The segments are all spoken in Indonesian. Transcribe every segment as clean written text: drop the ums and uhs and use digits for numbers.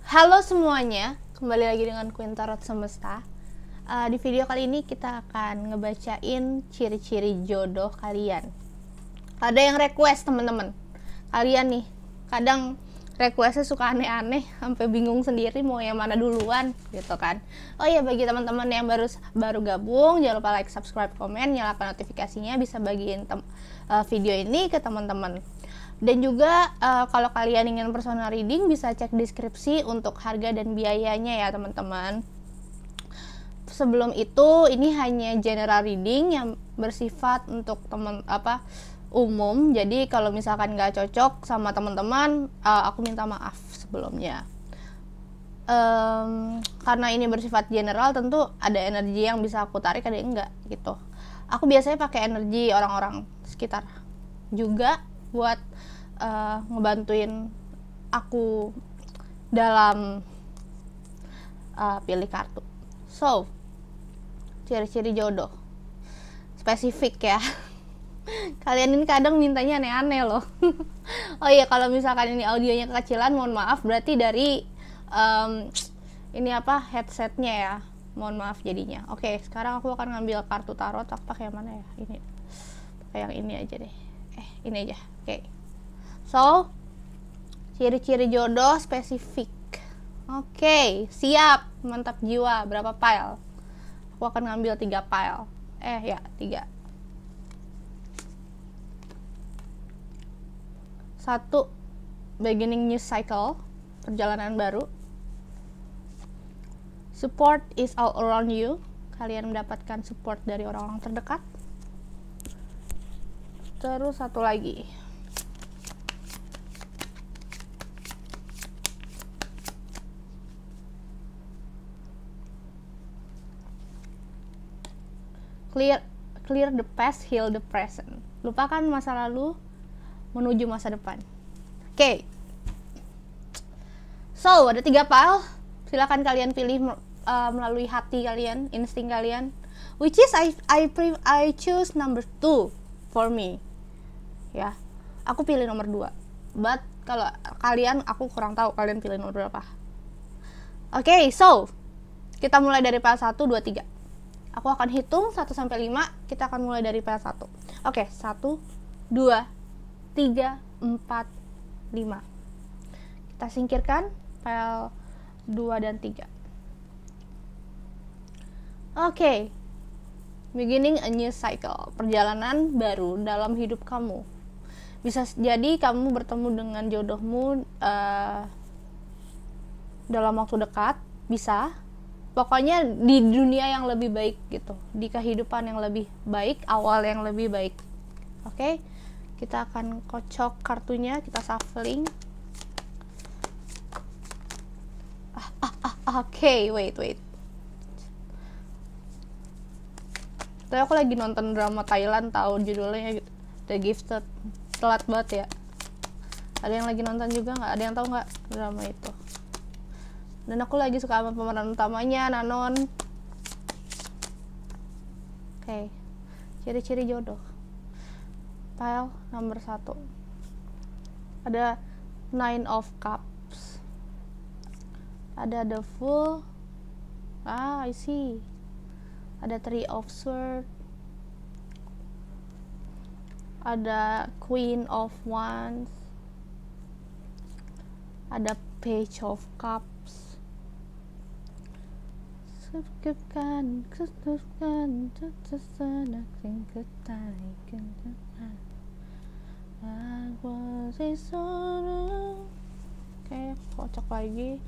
Halo semuanya, kembali lagi dengan Queen Tarot Semesta. Di video kali ini kita akan ngebacain ciri-ciri jodoh kalian. Ada yang request teman-teman, kalian nih kadang requestnya suka aneh-aneh, sampai bingung sendiri mau yang mana duluan gitu kan. Oh iya, bagi teman-teman yang baru gabung, jangan lupa like, subscribe, komen, nyalakan notifikasinya, bisa bagiin video ini ke teman-teman. Dan juga kalau kalian ingin personal reading bisa cek deskripsi untuk harga dan biayanya ya teman-teman. Sebelum itu, ini hanya general reading yang bersifat untuk umum. Jadi kalau misalkan nggak cocok sama teman-teman, aku minta maaf sebelumnya. Karena ini bersifat general, tentu ada energi yang bisa aku tarik, ada yang enggak gitu. Aku biasanya pakai energi orang-orang sekitar juga buat ngebantuin aku dalam pilih kartu. So, ciri-ciri jodoh spesifik ya. Kalian ini kadang mintanya aneh-aneh loh. Oh iya, kalau misalkan ini audionya kekecilan, mohon maaf, berarti dari headsetnya ya, mohon maaf jadinya. Oke, sekarang aku akan ngambil kartu tarot. Aku pakai yang mana ya? Ini, pakai yang ini aja deh. Ini aja. Oke. So, ciri-ciri jodoh spesifik. Oke, siap, mantap jiwa. Berapa pile? Aku akan ngambil 3 pile. 3. 1, beginning new cycle, perjalanan baru. Support is all around you. Kalian mendapatkan support dari orang-orang terdekat. Terus satu lagi, clear the past, heal the present. Lupakan masa lalu, menuju masa depan. Oke. So, ada 3 pile. Silakan kalian pilih melalui hati kalian, insting kalian. Which is I choose number 2 for me. Ya. Aku pilih nomor 2. But kalau kalian, aku kurang tahu kalian pilih nomor berapa. Oke, so kita mulai dari pile 1, 2, 3. Aku akan hitung 1 sampai 5. Kita akan mulai dari pile 1. Oke, 1, 2, 3, 4, 5. Kita singkirkan pile 2 dan 3. Oke. Beginning a new cycle. Perjalanan baru dalam hidup kamu. Bisa jadi kamu bertemu dengan jodohmu dalam waktu dekat. Bisa. Pokoknya di dunia yang lebih baik gitu, di kehidupan yang lebih baik, awal yang lebih baik. Oke, kita akan kocok kartunya, kita shuffling. Oke, wait. Tadi aku lagi nonton drama Thailand, tahu judulnya gitu, The Gifted. Telat banget ya. Ada yang lagi nonton juga nggak? Ada yang tahu nggak drama itu? Dan aku lagi suka sama pemeran utamanya, Nanon. Oke. Ciri-ciri jodoh. Pile nomor 1. Ada 9 of Cups. Ada the Fool. I see. Ada 3 of Swords. Ada Queen of Wands. Ada Page of Cups. Tutupkan sejenak singketai aku disuruh. Oke, kocok lagi.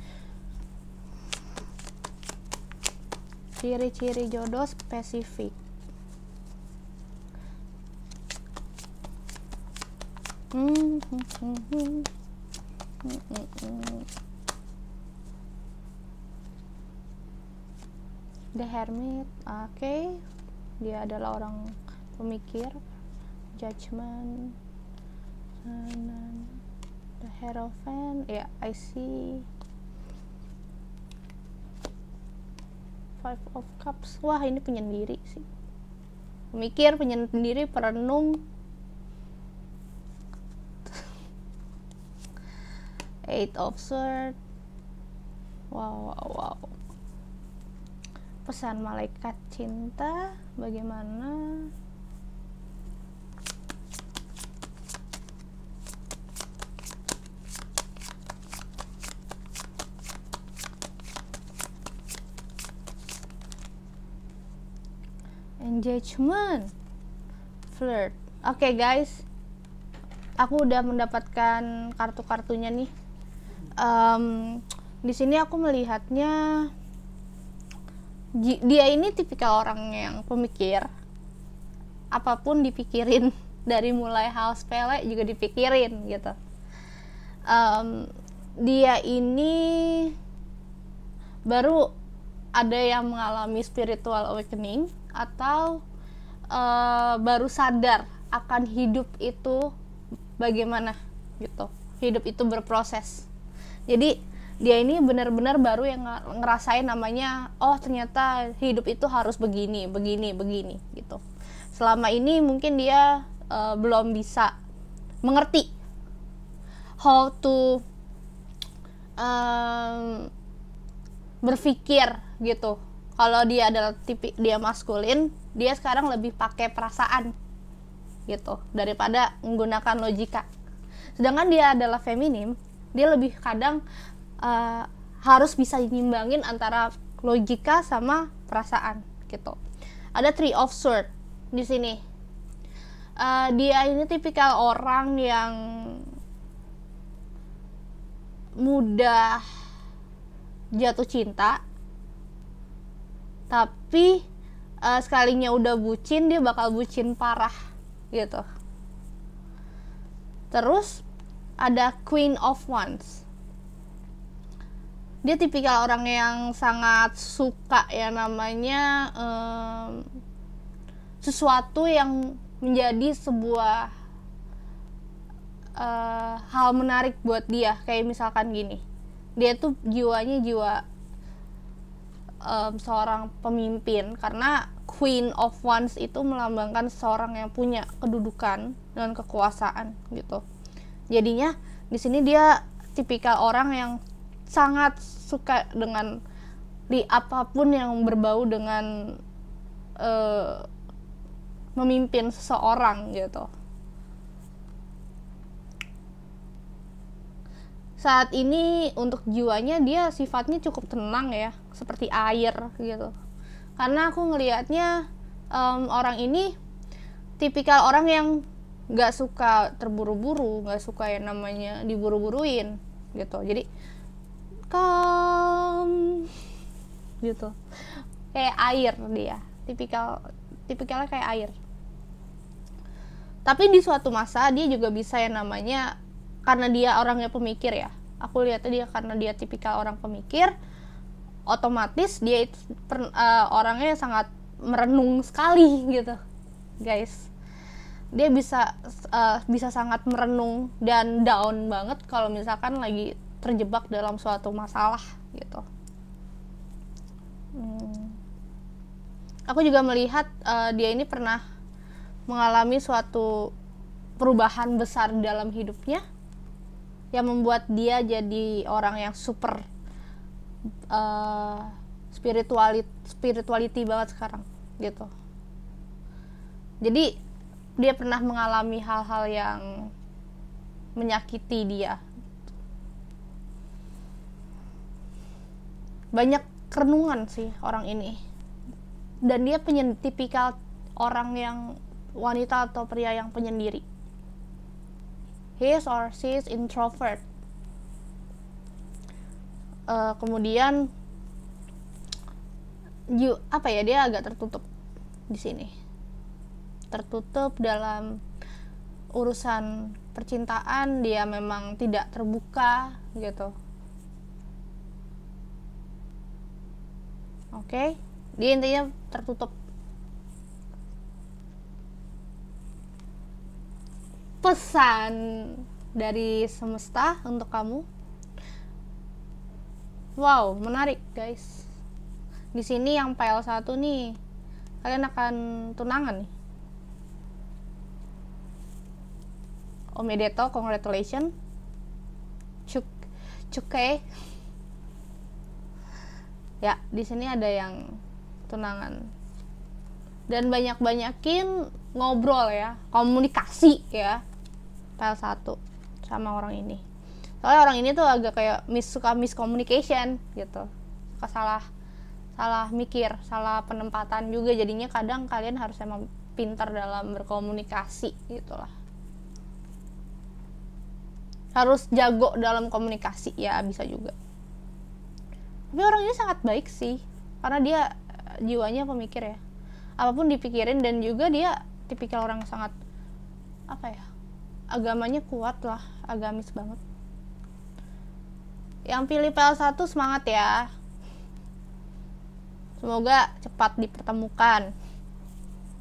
Ciri-ciri jodoh spesifik. The Hermit, oke. Dia adalah orang pemikir. Judgment. The Hierophant, ya, I see. 5 of Cups. Wah, ini penyendiri sih. Pemikir, penyendiri, perenung. 8 of Swords. Wow, wow, wow. Pesan malaikat cinta bagaimana? Engagement, flirt. Oke, guys, aku udah mendapatkan kartu-kartunya nih. Di sini aku melihatnya dia ini tipikal orang yang pemikir, apapun dipikirin dari mulai hal sepele juga dipikirin gitu. Dia ini baru ada yang mengalami spiritual awakening atau baru sadar akan hidup itu bagaimana gitu. Hidup itu berproses. Jadi dia ini benar-benar baru yang ngerasain namanya, oh ternyata hidup itu harus begini gitu. Selama ini mungkin dia belum bisa mengerti how to berpikir gitu. Kalau dia adalah dia maskulin, dia sekarang lebih pakai perasaan gitu daripada menggunakan logika. Sedangkan dia adalah feminim, dia lebih kadang harus bisa nyimbangin antara logika sama perasaan gitu. Ada Three of Swords di sini. Dia ini tipikal orang yang mudah jatuh cinta, tapi sekalinya udah bucin dia bakal bucin parah gitu. Terus ada Queen of Wands. Dia tipikal orang yang sangat suka ya namanya sesuatu yang menjadi sebuah hal menarik buat dia. Kayak misalkan gini, dia tuh jiwanya jiwa seorang pemimpin, karena Queen of Wands itu melambangkan seorang yang punya kedudukan dan kekuasaan gitu. Jadinya di sini dia tipikal orang yang sangat suka dengan apapun yang berbau dengan memimpin seseorang gitu. Saat ini untuk jiwanya dia sifatnya cukup tenang ya, seperti air gitu. Karena aku ngelihatnya orang ini tipikal orang yang gak suka terburu-buru, gak suka yang namanya diburu-buruin gitu. Jadi calm gitu, kayak air. Dia tipikalnya kayak air. Tapi di suatu masa dia juga bisa yang namanya, karena dia orangnya pemikir ya, aku lihatnya dia karena dia tipikal orang pemikir, otomatis dia itu orangnya sangat merenung sekali gitu guys. Dia bisa sangat merenung dan down banget kalau misalkan lagi terjebak dalam suatu masalah gitu. Aku juga melihat dia ini pernah mengalami suatu perubahan besar dalam hidupnya yang membuat dia jadi orang yang super spirituality banget sekarang gitu. Jadi dia pernah mengalami hal-hal yang menyakiti dia. Banyak kerenungan sih orang ini, dan dia tipikal orang yang wanita atau pria yang penyendiri. He is or she is introvert. Kemudian dia agak tertutup di sini, tertutup dalam urusan percintaan. Dia memang tidak terbuka gitu. Oke, dia intinya tertutup. Pesan dari semesta untuk kamu. Wow, menarik guys. Di sini yang pile 1 nih, kalian akan tunangan nih. Omedeto, congratulations. Cukai. Ya, di sini ada yang tunangan. Dan banyak-banyakin ngobrol ya, komunikasi ya. File 1 sama orang ini. Soalnya orang ini tuh agak kayak suka miscommunication gitu. Suka salah mikir, salah penempatan juga, jadinya kadang kalian harus emang pintar dalam berkomunikasi gitulah. Harus jago dalam komunikasi ya, bisa juga. Tapi orang ini sangat baik sih, karena dia jiwanya pemikir ya. Apapun dipikirin, dan juga dia tipikal orang sangat agamanya kuat lah, agamis banget. Yang pilih PL1 semangat ya. Semoga cepat dipertemukan.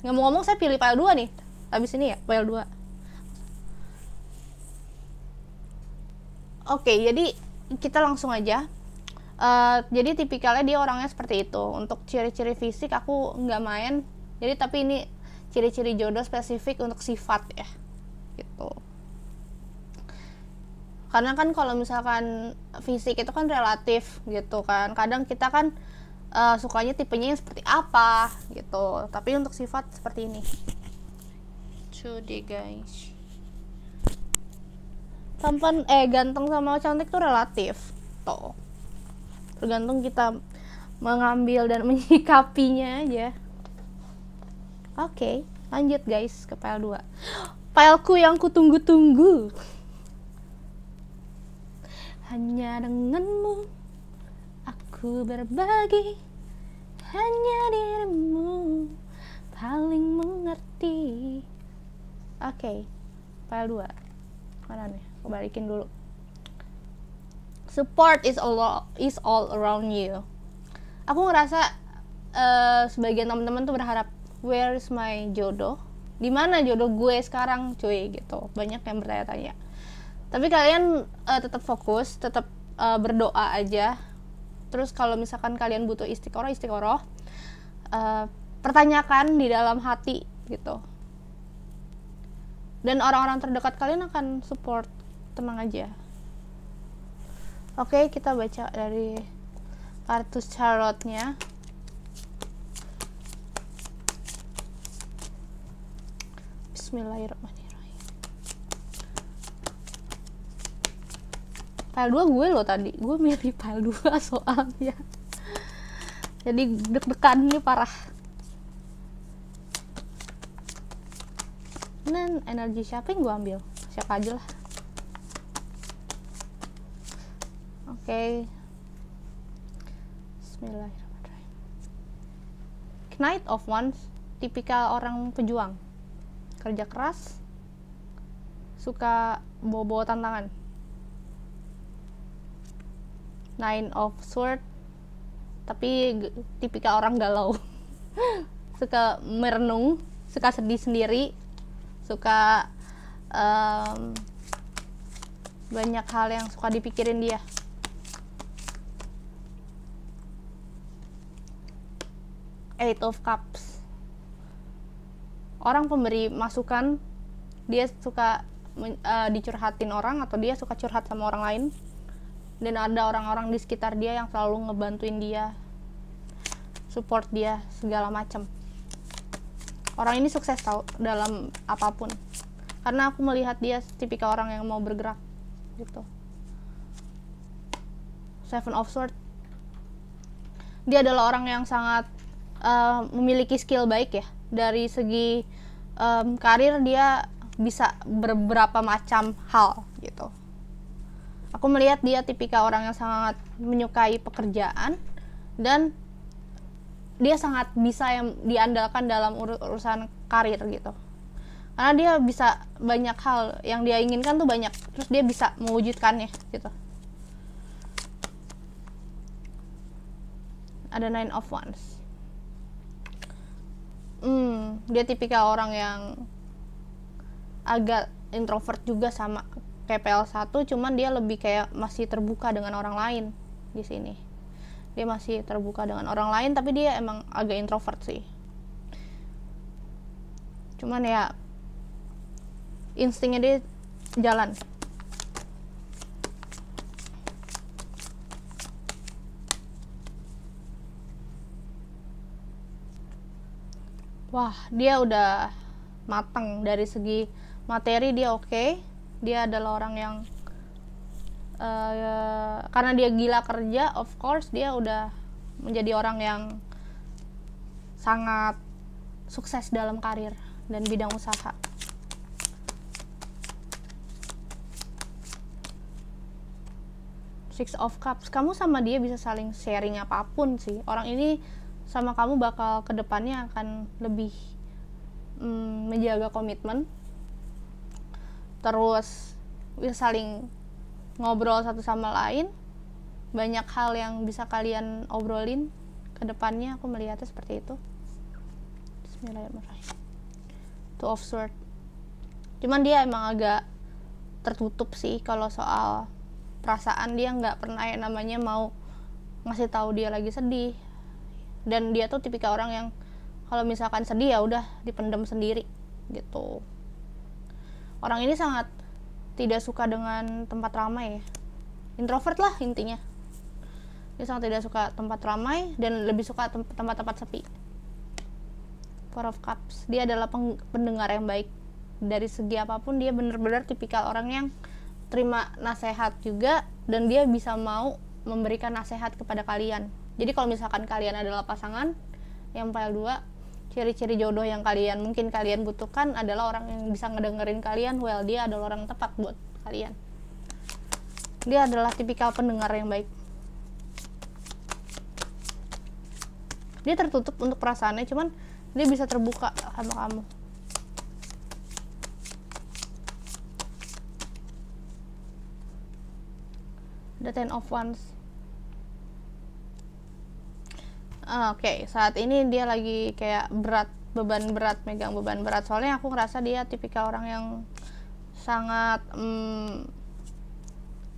Ngomong-ngomong, saya pilih PL2 nih. Habis ini ya, PL2. Oke, jadi kita langsung aja. Jadi tipikalnya dia orangnya seperti itu. Untuk ciri-ciri fisik aku nggak main. Jadi tapi ini ciri-ciri jodoh spesifik untuk sifat ya. Gitu. Karena kan kalau misalkan fisik itu kan relatif gitu kan. Kadang kita kan sukanya tipenya yang seperti apa gitu, tapi untuk sifat seperti ini. Cuy guys, tampan ganteng sama cantik tuh relatif tuh, tergantung kita mengambil dan menyikapinya aja. Oke, lanjut guys ke file 2. Fileku yang kutunggu-tunggu. Hanya denganmu aku berbagi, hanya dirimu paling mengerti. Oke, file 2 mana nih? Aku balikin dulu. Support is all around you. Aku ngerasa sebagian teman-teman tuh berharap, where is my jodoh? Di mana jodoh gue sekarang, cuy gitu. Banyak yang bertanya-tanya. Tapi kalian tetap fokus, tetap berdoa aja. Terus kalau misalkan kalian butuh istiqoroh, pertanyakan di dalam hati gitu. Dan orang-orang terdekat kalian akan support, tenang aja. Oke, kita baca dari kartu tarotnya. Bismillahirrahmanirrahim. File 2 gue loh tadi. Gue milih file 2 soalnya. Jadi deg-degan nih parah. Dan energi siapa yang gue ambil? Siapa aja lah. Oke. Bismillahirrahmanirrahim. Knight of Wands, tipikal orang pejuang. Kerja keras, suka bawa-bawa tantangan. Nine of Swords, tapi tipikal orang galau. Suka merenung, suka sedih sendiri, suka banyak hal yang suka dipikirin dia. Eight of Cups, orang pemberi masukan. Dia suka dicurhatin orang, atau dia suka curhat sama orang lain. Dan ada orang-orang di sekitar dia yang selalu ngebantuin dia, support dia segala macam. Orang ini sukses tau dalam apapun, karena aku melihat dia tipikal orang yang mau bergerak gitu. Seven of Swords, dia adalah orang yang sangat memiliki skill baik ya. Dari segi karir dia bisa beberapa macam hal gitu. Aku melihat dia tipikal orang yang sangat menyukai pekerjaan, dan dia sangat bisa yang diandalkan dalam urusan karir gitu. Karena dia bisa banyak hal yang dia inginkan tuh banyak, terus dia bisa mewujudkannya gitu. Ada Nine of Wands. Dia tipikal orang yang agak introvert juga sama kayak PL1, cuman dia lebih kayak masih terbuka dengan orang lain di sini. Dia masih terbuka dengan orang lain, tapi dia emang agak introvert sih. Cuman ya instingnya dia jalan. wah, dia udah mateng dari segi materi, dia oke. Dia adalah orang yang karena dia gila kerja, of course dia udah menjadi orang yang sangat sukses dalam karir dan bidang usaha. Six of Cups, kamu sama dia bisa saling sharing apapun sih. Orang ini sama kamu bakal kedepannya akan lebih menjaga komitmen, terus bisa saling ngobrol satu sama lain. Banyak hal yang bisa kalian obrolin kedepannya, aku melihatnya seperti itu. Bismillahirrahmanirrahim. Two of Swords, cuman dia emang agak tertutup sih kalau soal perasaan. Dia nggak pernah yang namanya mau ngasih tahu dia lagi sedih, dan dia tuh tipikal orang yang kalau misalkan sedih ya udah dipendam sendiri gitu. Orang ini sangat tidak suka dengan tempat ramai ya, introvert lah intinya. Dia sangat tidak suka tempat ramai dan lebih suka tempat-tempat sepi. Four of Cups, dia adalah pendengar yang baik. Dari segi apapun dia benar-benar tipikal orang yang terima nasihat juga, dan dia bisa mau memberikan nasihat kepada kalian. Jadi kalau misalkan kalian adalah pasangan yang pile 2, ciri-ciri jodoh yang mungkin kalian butuhkan adalah orang yang bisa ngedengerin kalian. Well, dia adalah orang tepat buat kalian. Dia adalah tipikal pendengar yang baik. Dia tertutup untuk perasaannya, cuman dia bisa terbuka sama kamu. The Ten of Wands. Oke, saat ini dia lagi kayak beban berat, megang beban berat. Soalnya aku ngerasa dia tipikal orang yang sangat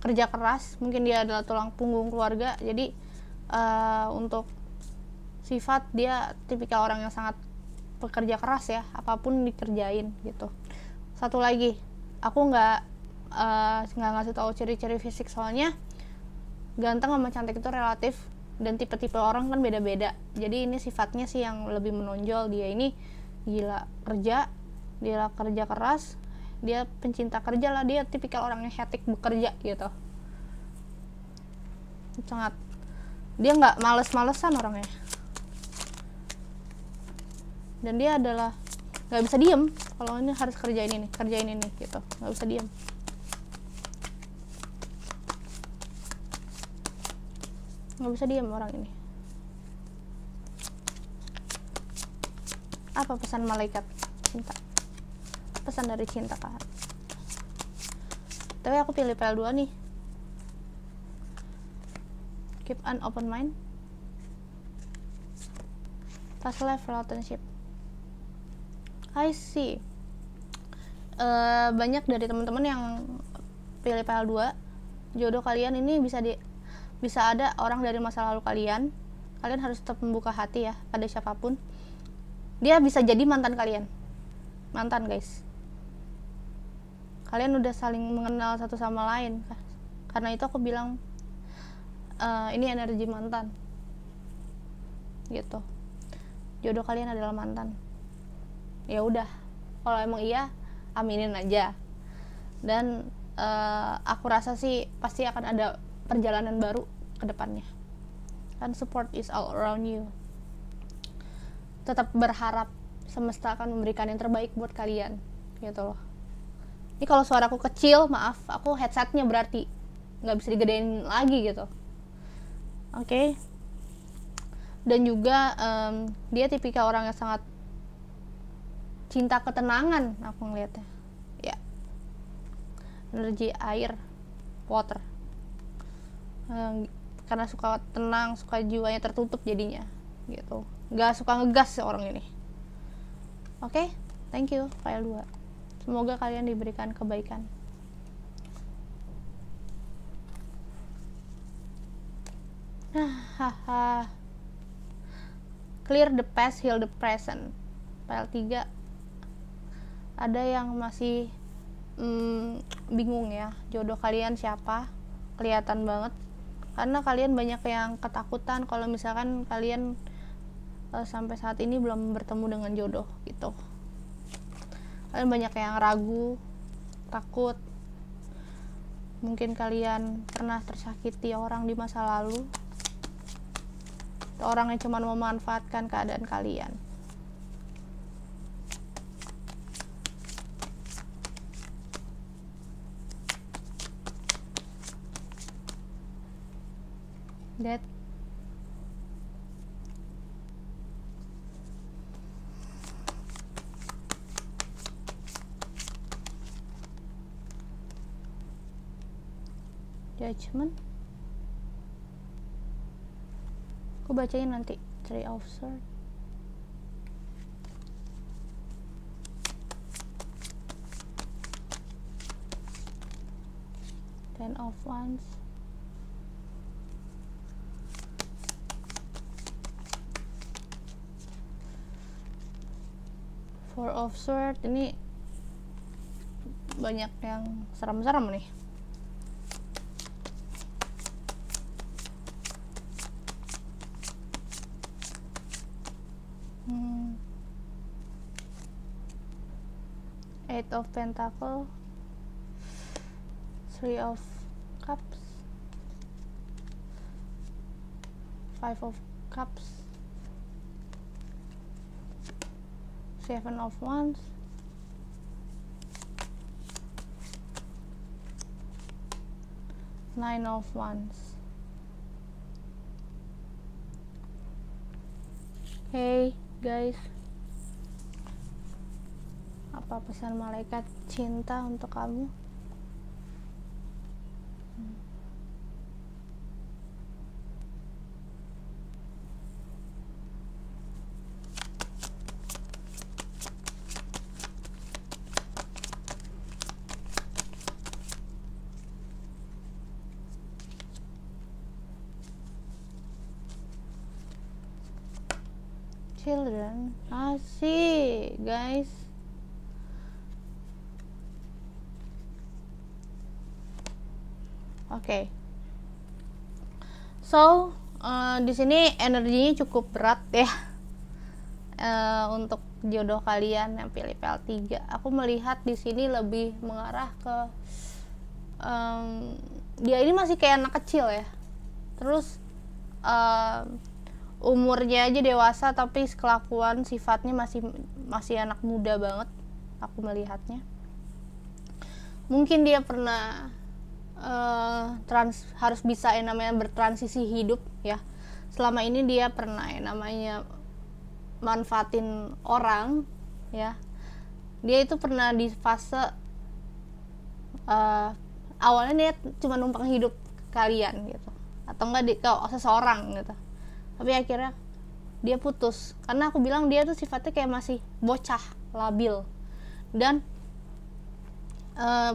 kerja keras. Mungkin dia adalah tulang punggung keluarga. Jadi untuk sifat dia tipikal orang yang sangat pekerja keras ya, apapun dikerjain gitu. Satu lagi, aku nggak ngasih tahu ciri-ciri fisik, soalnya ganteng sama cantik itu relatif, dan tipe-tipe orang kan beda-beda. Jadi ini sifatnya sih yang lebih menonjol. Dia ini gila kerja, dia kerja keras, dia pencinta kerja lah, dia tipikal orang yang hektik bekerja gitu. Sangat, dia nggak males-malesan orangnya, dan dia adalah nggak bisa diem. Kalau ini harus kerjain ini gitu, nggak bisa diem. Nggak bisa diam orang ini. Apa pesan malaikat cinta? Pesan dari cinta Kak. Tapi aku pilih pile 2 nih. Keep an open mind. Past life relationship. I see. Banyak dari teman-teman yang pilih pile 2. Jodoh kalian ini bisa ada orang dari masa lalu kalian. Kalian harus tetap membuka hati ya pada siapapun. Dia bisa jadi mantan kalian. Mantan guys. Kalian udah saling mengenal satu sama lain. Karena itu aku bilang ini energi mantan gitu. Jodoh kalian adalah mantan. Ya udah, kalau emang iya aminin aja. Dan aku rasa sih pasti akan ada perjalanan baru ke depannya. Kan support is all around you. Tetap berharap semesta akan memberikan yang terbaik buat kalian gitu loh. Ini kalau suaraku kecil, maaf, aku headsetnya berarti nggak bisa digedein lagi gitu. Oke. Dan juga dia tipikal orang yang sangat cinta ketenangan, aku ngeliatnya ya. Energi air, water. Karena suka tenang, suka jiwanya tertutup jadinya gitu, nggak suka ngegas sih orang ini. Oke, thank you file 2. Semoga kalian diberikan kebaikan. Clear the past, heal the present. File 3. Ada yang masih bingung ya, jodoh kalian siapa. Kelihatan banget karena kalian banyak yang ketakutan kalau misalkan kalian sampai saat ini belum bertemu dengan jodoh gitu. Kalian banyak yang ragu, takut. Mungkin kalian pernah tersakiti orang di masa lalu, orang yang cuma memanfaatkan keadaan kalian. That Judgment. Aku bacain nanti. Three of Swords. Ten of Wands. Four of Swords. Ini banyak yang serem-serem nih. Eight of Pentacles, Three of Cups, Five of Cups, Seven of Wands, Nine of Wands. Hey guys, apa pesan malaikat cinta untuk kamu? Children, asik guys. Oke. So, di sini energinya cukup berat ya. Untuk jodoh kalian yang pilih PL3, aku melihat di sini lebih mengarah ke dia ini masih kayak anak kecil ya. Terus umurnya aja dewasa tapi kelakuan sifatnya masih anak muda banget aku melihatnya. Mungkin dia pernah harus bisa yang namanya bertransisi hidup ya. Selama ini dia pernah yang namanya manfaatin orang ya. Dia itu pernah di fase awalnya dia cuma numpang hidup kalian gitu, atau enggak seseorang gitu, tapi akhirnya dia putus karena aku bilang dia tuh sifatnya kayak masih bocah labil dan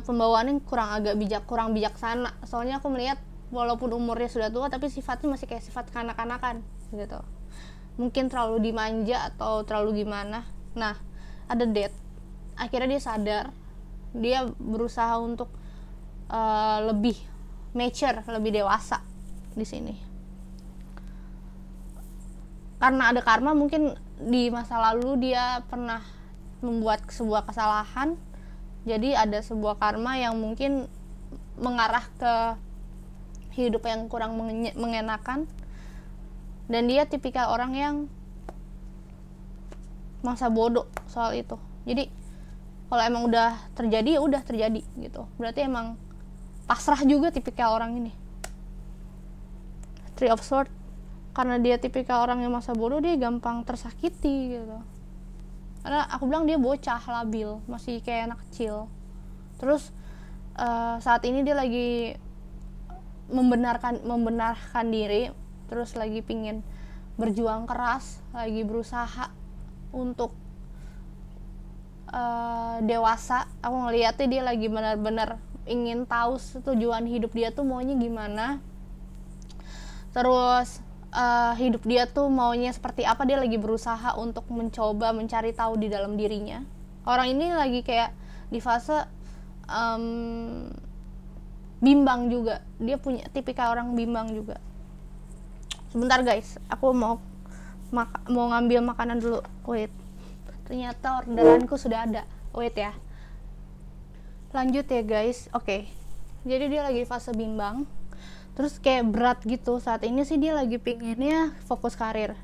pembawaannya kurang bijaksana. Soalnya aku melihat walaupun umurnya sudah tua tapi sifatnya masih kayak sifat kanak-kanakan gitu. Mungkin terlalu dimanja atau terlalu gimana. Nah, ada date. Akhirnya dia sadar. Dia berusaha untuk lebih mature, lebih dewasa di sini. Karena ada karma, mungkin di masa lalu dia pernah membuat sebuah kesalahan. Jadi ada sebuah karma yang mungkin mengarah ke hidup yang kurang mengenakan. Dan dia tipikal orang yang masa bodoh soal itu. Jadi kalau emang udah terjadi ya udah terjadi gitu. Berarti emang pasrah juga tipikal orang ini. Three of Swords, karena dia tipikal orang yang masa bodoh, dia gampang tersakiti gitu. Karena aku bilang dia bocah labil, masih kayak anak kecil. Terus saat ini dia lagi membenarkan diri, terus lagi pingin berjuang keras, lagi berusaha untuk dewasa. Aku ngeliatnya dia lagi benar-benar ingin tahu tujuan hidup dia tuh maunya gimana, terus hidup dia tuh maunya seperti apa. Dia lagi berusaha untuk mencoba mencari tahu di dalam dirinya. Orang ini lagi kayak di fase bimbang juga. Dia punya tipikal orang bimbang juga. Sebentar guys, aku mau mau ngambil makanan dulu. Wait, ternyata orderanku sudah ada. Wait ya, lanjut ya guys. Oke, jadi dia lagi fase bimbang, terus kayak berat gitu. Saat ini sih dia lagi pinginnya fokus karir,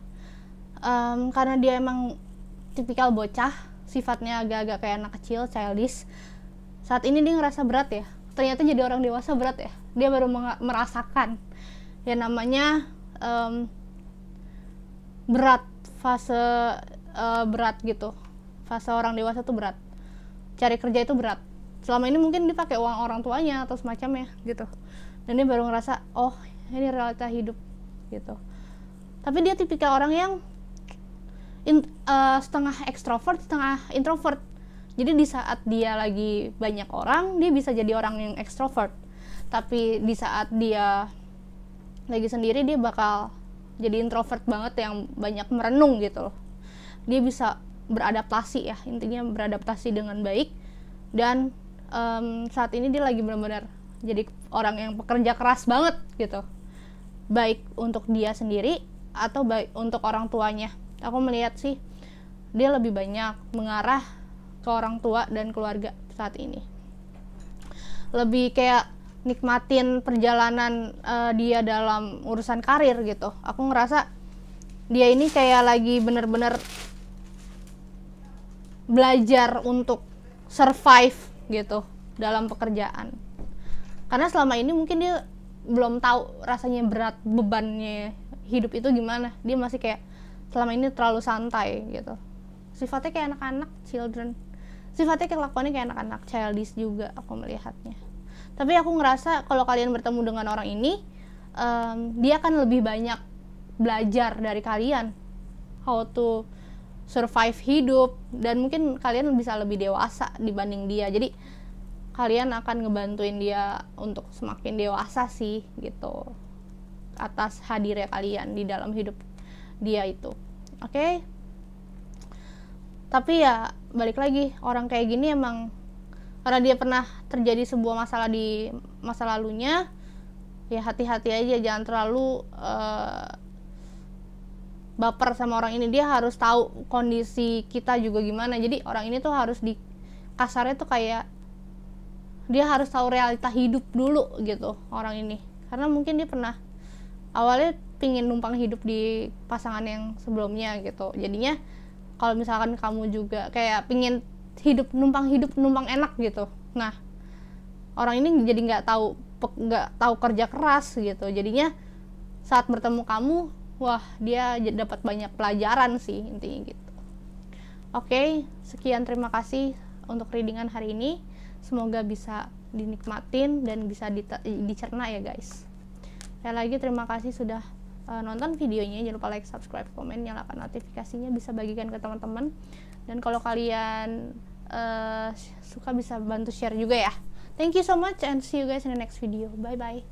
karena dia emang tipikal bocah, sifatnya agak-agak kayak anak kecil, childish. Saat ini dia ngerasa berat ya, ternyata jadi orang dewasa berat ya. Dia baru merasakan ya namanya berat, fase berat gitu. Fase orang dewasa tuh berat, cari kerja itu berat. Selama ini mungkin dia pakai uang orang tuanya atau semacamnya gitu, dan dia baru ngerasa oh ini realita hidup gitu. Tapi dia tipikal orang yang setengah ekstrovert setengah introvert. Jadi di saat dia lagi banyak orang, dia bisa jadi orang yang ekstrovert, tapi di saat dia lagi sendiri dia bakal jadi introvert banget yang banyak merenung gitu loh. Dia bisa beradaptasi ya, intinya beradaptasi dengan baik. Dan saat ini dia lagi benar-benar jadi orang yang pekerja keras banget gitu, baik untuk dia sendiri atau baik untuk orang tuanya. Aku melihat sih dia lebih banyak mengarah ke orang tua dan keluarga saat ini, lebih kayak nikmatin perjalanan dia dalam urusan karir gitu. Aku ngerasa dia ini kayak lagi bener-bener belajar untuk survive gitu dalam pekerjaan, karena selama ini mungkin dia belum tahu rasanya berat, bebannya hidup itu gimana. Dia masih kayak selama ini terlalu santai gitu, sifatnya kayak anak-anak, children, sifatnya kayak kelakuannya kayak anak-anak, childish juga aku melihatnya. Tapi aku ngerasa kalau kalian bertemu dengan orang ini, dia akan lebih banyak belajar dari kalian how to survive hidup, dan mungkin kalian bisa lebih dewasa dibanding dia. Jadi kalian akan ngebantuin dia untuk semakin dewasa sih gitu, atas hadirnya kalian di dalam hidup dia itu. Oke? Tapi ya balik lagi, orang kayak gini emang karena dia pernah terjadi sebuah masalah di masa lalunya, ya hati-hati aja, jangan terlalu baper sama orang ini. Dia harus tahu kondisi kita juga gimana. Jadi orang ini tuh harus di kasarnya tuh kayak dia harus tahu realita hidup dulu gitu, orang ini. Karena mungkin dia pernah awalnya pingin numpang hidup di pasangan yang sebelumnya gitu. Jadinya kalau misalkan kamu juga kayak pingin numpang enak gitu, nah orang ini jadi nggak tahu kerja keras gitu. Jadinya saat bertemu kamu, wah dia dapat banyak pelajaran sih intinya gitu. Oke, sekian, terima kasih untuk readingan hari ini. Semoga bisa dinikmatin dan bisa dicerna ya guys. Sekali lagi terima kasih sudah nonton videonya. Jangan lupa like, subscribe, komen, nyalakan notifikasinya, bisa bagikan ke teman-teman. Dan kalau kalian suka bisa bantu share juga ya. Thank you so much and see you guys in the next video. Bye bye.